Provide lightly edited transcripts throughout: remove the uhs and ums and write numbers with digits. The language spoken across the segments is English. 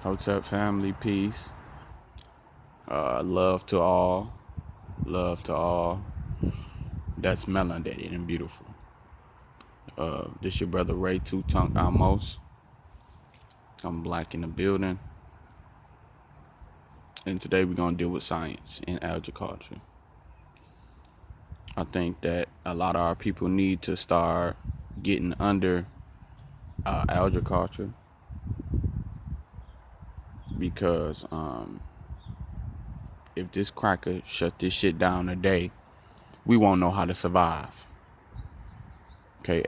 Hotep family, peace. Love to all. Love to all. That's melanated and beautiful. This your brother Ray Two-Tongue Ahmose. I'm black in the building. And today we're going to deal with science and agriculture. I think that a lot of our people need to start getting under agriculture because if this cracker shut this shit down today, we won't know how to survive. Okay,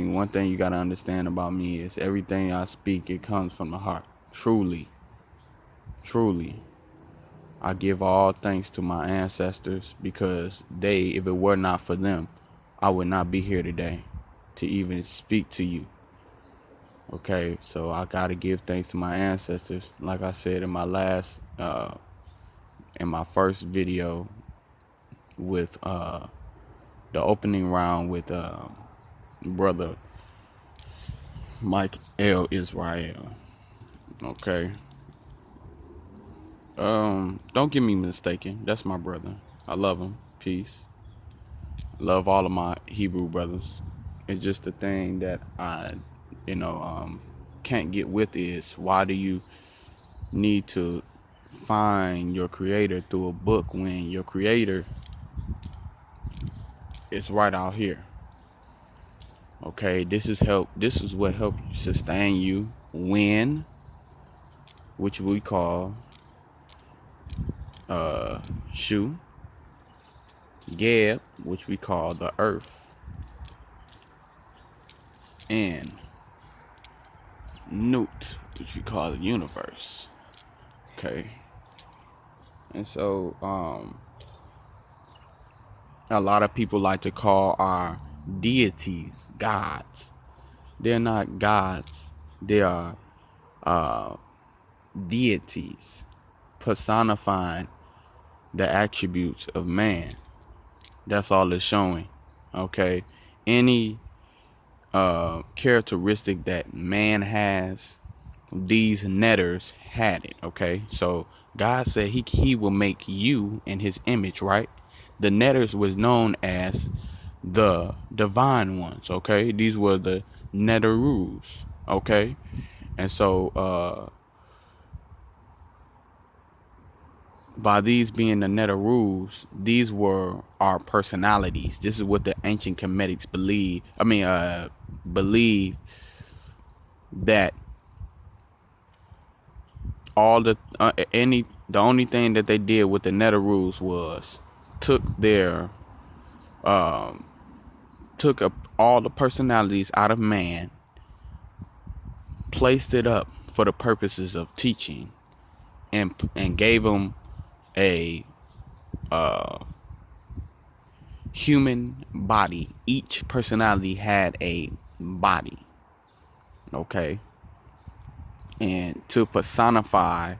one thing you got to understand about me is everything I speak, it comes from the heart. Truly. I give all thanks to my ancestors because if it were not for them, I would not be here today to even speak to you. Okay, so I got to give thanks to my ancestors. Like I said in my first video with the opening round with brother Mike L. Israel. Okay. Don't get me mistaken. That's my brother. I love him. Peace. Love all of my Hebrew brothers. It's just the thing that I can't get with is why do you need to find your creator through a book when your creator is right out here? Okay, this is what helped sustain you when, which we call Shu, Geb, which we call the earth, and Nut, which we call the universe. Okay. And so a lot of people like to call our deities gods. They're not gods. They are deities personifying the attributes of man. That's all it's showing. Okay. Any characteristic that man has, these netters had it. Okay. So God said he will make you in his image, right? The netters was known as the divine ones. Okay. These were the netterus. Okay. And so by these being the netterus, these were our personalities. This is what the ancient Kemetics believe that all the only thing that they did with the netterus was took all the personalities out of man, placed it up for the purposes of teaching, and gave them a human body. Each personality had a body. Okay. And to personify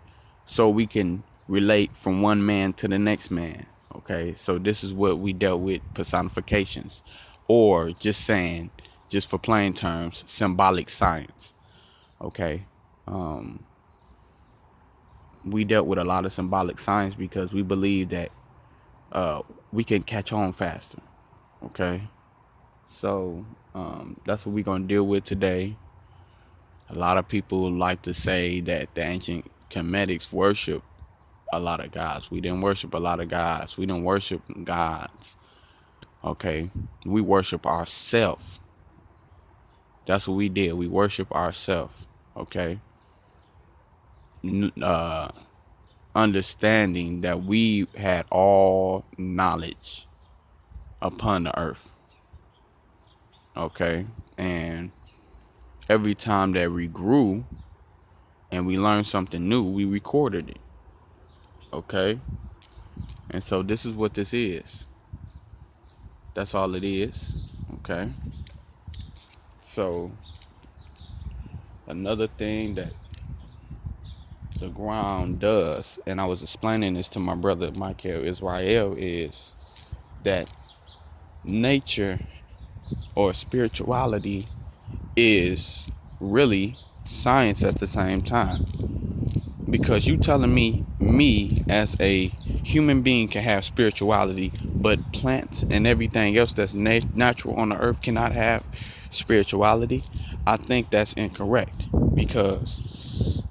so we can relate from one man to the next man. Okay. So this is what we dealt with, personifications, or just for plain terms, symbolic science. Okay. We dealt with a lot of symbolic science because we believe that we can catch on faster. Okay. So that's what we're going to deal with today. A lot of people like to say that the ancient Kemetics worship a lot of gods. We didn't worship a lot of gods. We didn't worship gods. Okay. We worship ourselves. That's what we did. We worship ourselves. Okay. Understanding that we had all knowledge upon the earth. Okay. And every time that we grew and we learned something new, we recorded it. Okay. And so this is what this is. That's all it is. Okay. So another thing that the ground does, and I was explaining this to my brother Michael Israel, is that nature or spirituality is really science at the same time. Because you telling me as a human being can have spirituality, but plants and everything else that's natural on the earth cannot have spirituality. I think that's incorrect, because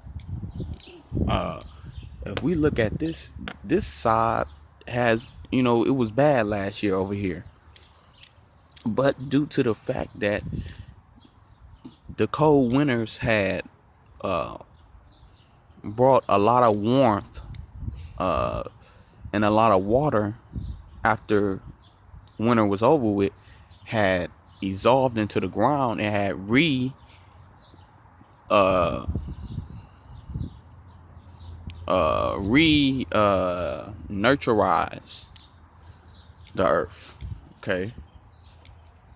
if we look at this side has, it was bad last year over here, but due to the fact that the cold winters had brought a lot of warmth and a lot of water after winter was over with, had evolved into the ground and had uh nurturized the earth. Okay,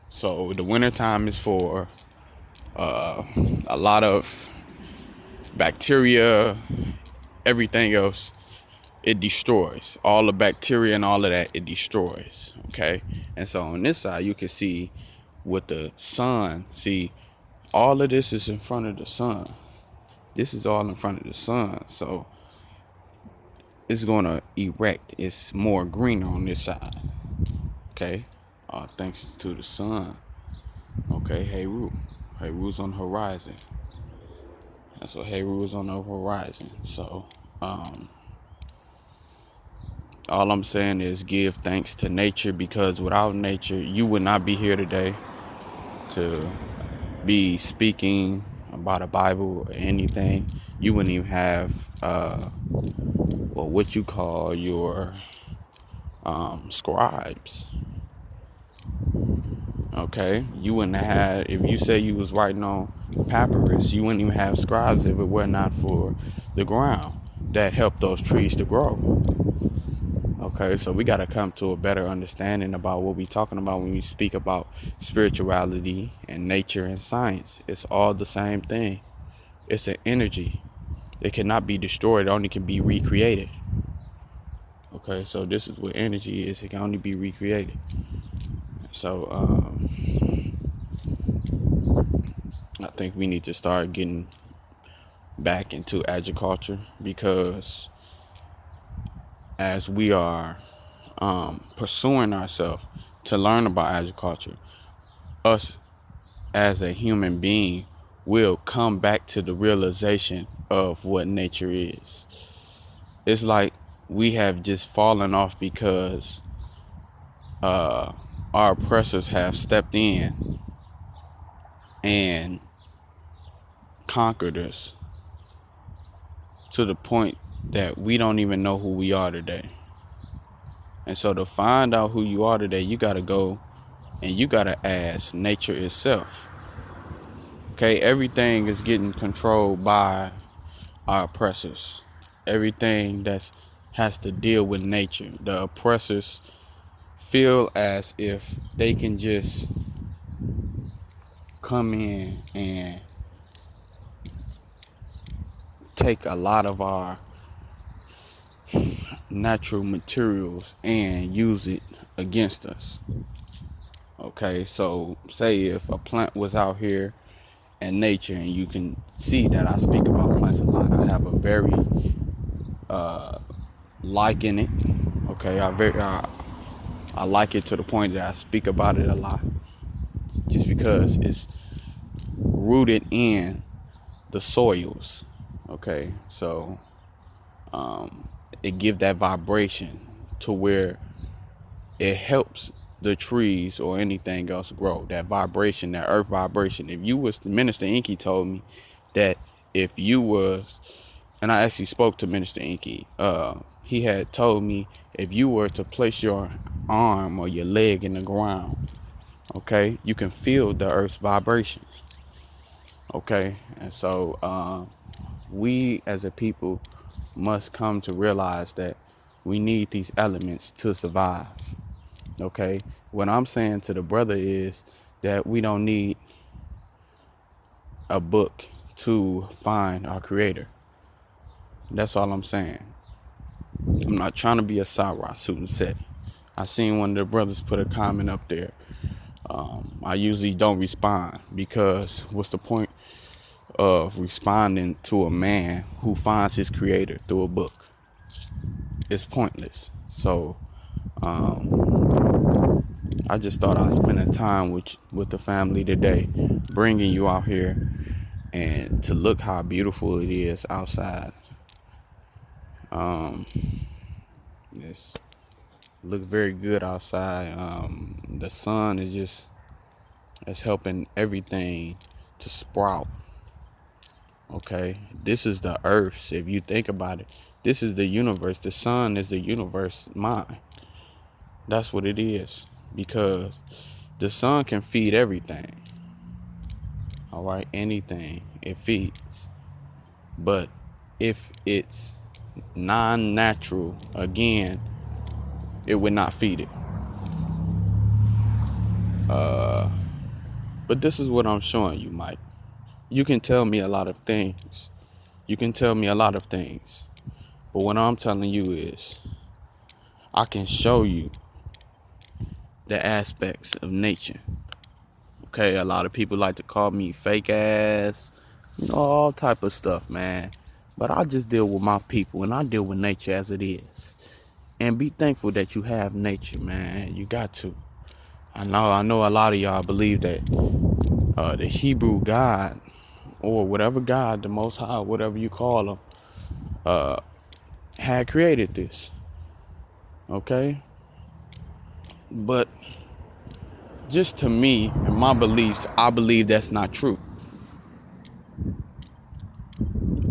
so the winter time is for a lot of bacteria, everything else. It destroys all the bacteria and all of that. It destroys. Okay, and so on this side you can see with the sun. See, all of this is in front of the sun. This is all in front of the sun. So it's gonna erect. It's more greener on this side. Okay, thanks to the sun. Okay, Heiru's on the horizon. That's what Heiru is on the horizon. So all I'm saying is give thanks to nature, because without nature, you would not be here today to be speaking about a Bible or anything. You wouldn't even have what you call your scribes. Okay, you wouldn't have, if you say you was writing on papyrus, you wouldn't even have scribes if it were not for the ground that helped those trees to grow. Okay, so we got to come to a better understanding about what we're talking about when we speak about spirituality and nature and science. It's all the same thing. It's an energy. It cannot be destroyed. It only can be recreated. Okay, so this is what energy is. It can only be recreated. So I think we need to start getting back into agriculture, because as we are pursuing ourselves to learn about agriculture, us as a human being will come back to the realization of what nature is. It's like we have just fallen off because our oppressors have stepped in and conquered us to the point that we don't even know who we are today. And so to find out who you are today, you got to go and you got to ask nature itself. Okay, everything is getting controlled by our oppressors. Everything that has to deal with nature. The oppressors feel as if they can just come in and take a lot of our natural materials and use it against us. Okay, so say if a plant was out here in nature, and you can see that I speak about plants a lot. I have a very like in it. Okay, I like it to the point that I speak about it a lot, just because it's rooted in the soils. Okay, so it gives that vibration to where it helps the trees or anything else grow. That vibration, that earth vibration. If you was, Minister Inky told me that if you was, and I actually spoke to Minister Inky, he had told me if you were to place your arm or your leg in the ground, okay, you can feel the earth's vibrations. Okay, and so we as a people must come to realize that we need these elements to survive. Okay, what I'm saying to the brother is that we don't need a book to find our creator. That's all I'm saying. I'm not trying to be a Sarah suit set. I seen one of the brothers put a comment up there. I usually don't respond, because what's the point of responding to a man who finds his creator through a book. It's pointless. So I just thought I'd spend a time with the family today, bringing you out here and to look how beautiful it is outside. It's look very good outside. The sun is just it's helping everything to sprout. Okay, this is the earth. If you think about it, this is the universe. The sun is the universe mind. That's what it is, because the sun can feed everything. All right, anything it feeds. But if it's non-natural, again, it would not feed it. But this is what I'm showing you, Mike. You can tell me a lot of things. You can tell me a lot of things. But what I'm telling you is, I can show you the aspects of nature. Okay, a lot of people like to call me fake ass, all type of stuff, man. But I just deal with my people, and I deal with nature as it is. And be thankful that you have nature, man. You got to. I know a lot of y'all believe that the Hebrew God, or whatever God, the Most High, whatever you call him, had created this. Okay? But just to me and my beliefs, I believe that's not true.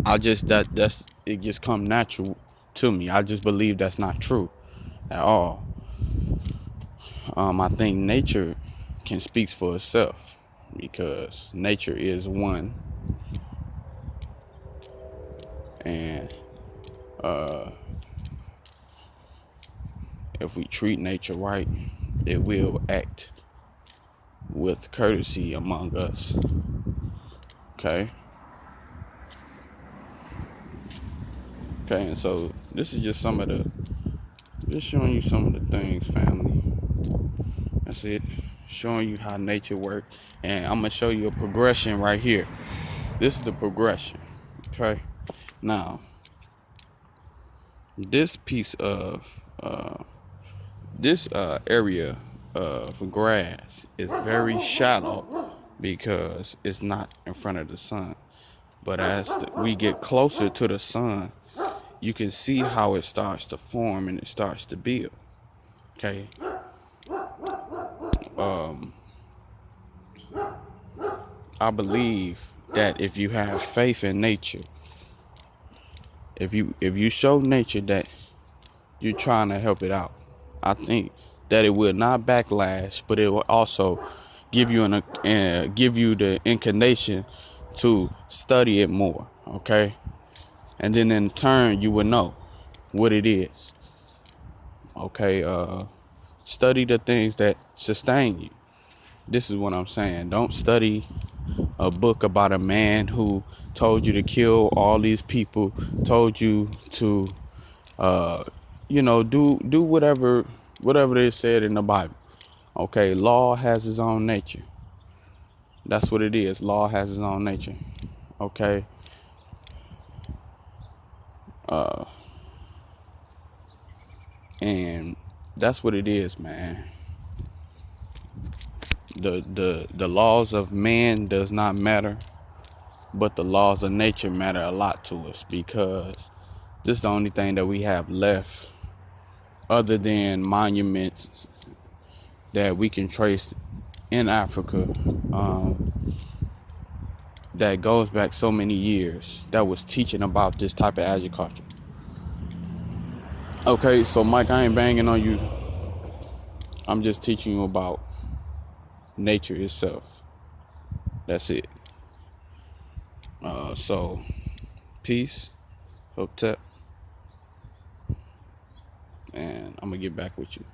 That's it just come natural to me. I just believe that's not true at all. I think nature can speak for itself, because nature is one, and if we treat nature right, it will act with courtesy among us. Okay. Okay, and so this is just just showing you some of the things, family. That's it. Showing you how nature works. And I'm going to show you a progression right here. This is the progression. Okay. Now, this piece of, this area of grass is very shallow because it's not in front of the sun. But as we get closer to the sun, you can see how it starts to form and it starts to build. Okay. I believe that if you have faith in nature, if you show nature that you're trying to help it out, I think that it will not backlash, but it will also give you give you the inclination to study it more. Okay, and then in turn you will know what it is. Okay, study the things that sustain you. This is what I'm saying. Don't study a book about a man who told you to kill all these people, told you to, do whatever they said in the Bible. Okay, law has its own nature. That's what it is. Law has its own nature. Okay. And that's what it is, man. The laws of man does not matter, but the laws of nature matter a lot to us, because this is the only thing that we have left other than monuments that we can trace in Africa, that goes back so many years, that was teaching about this type of agriculture. Okay, so Mike, I ain't banging on you. I'm just teaching you about nature itself. That's it. So peace, hope tap, and I'm gonna get back with you.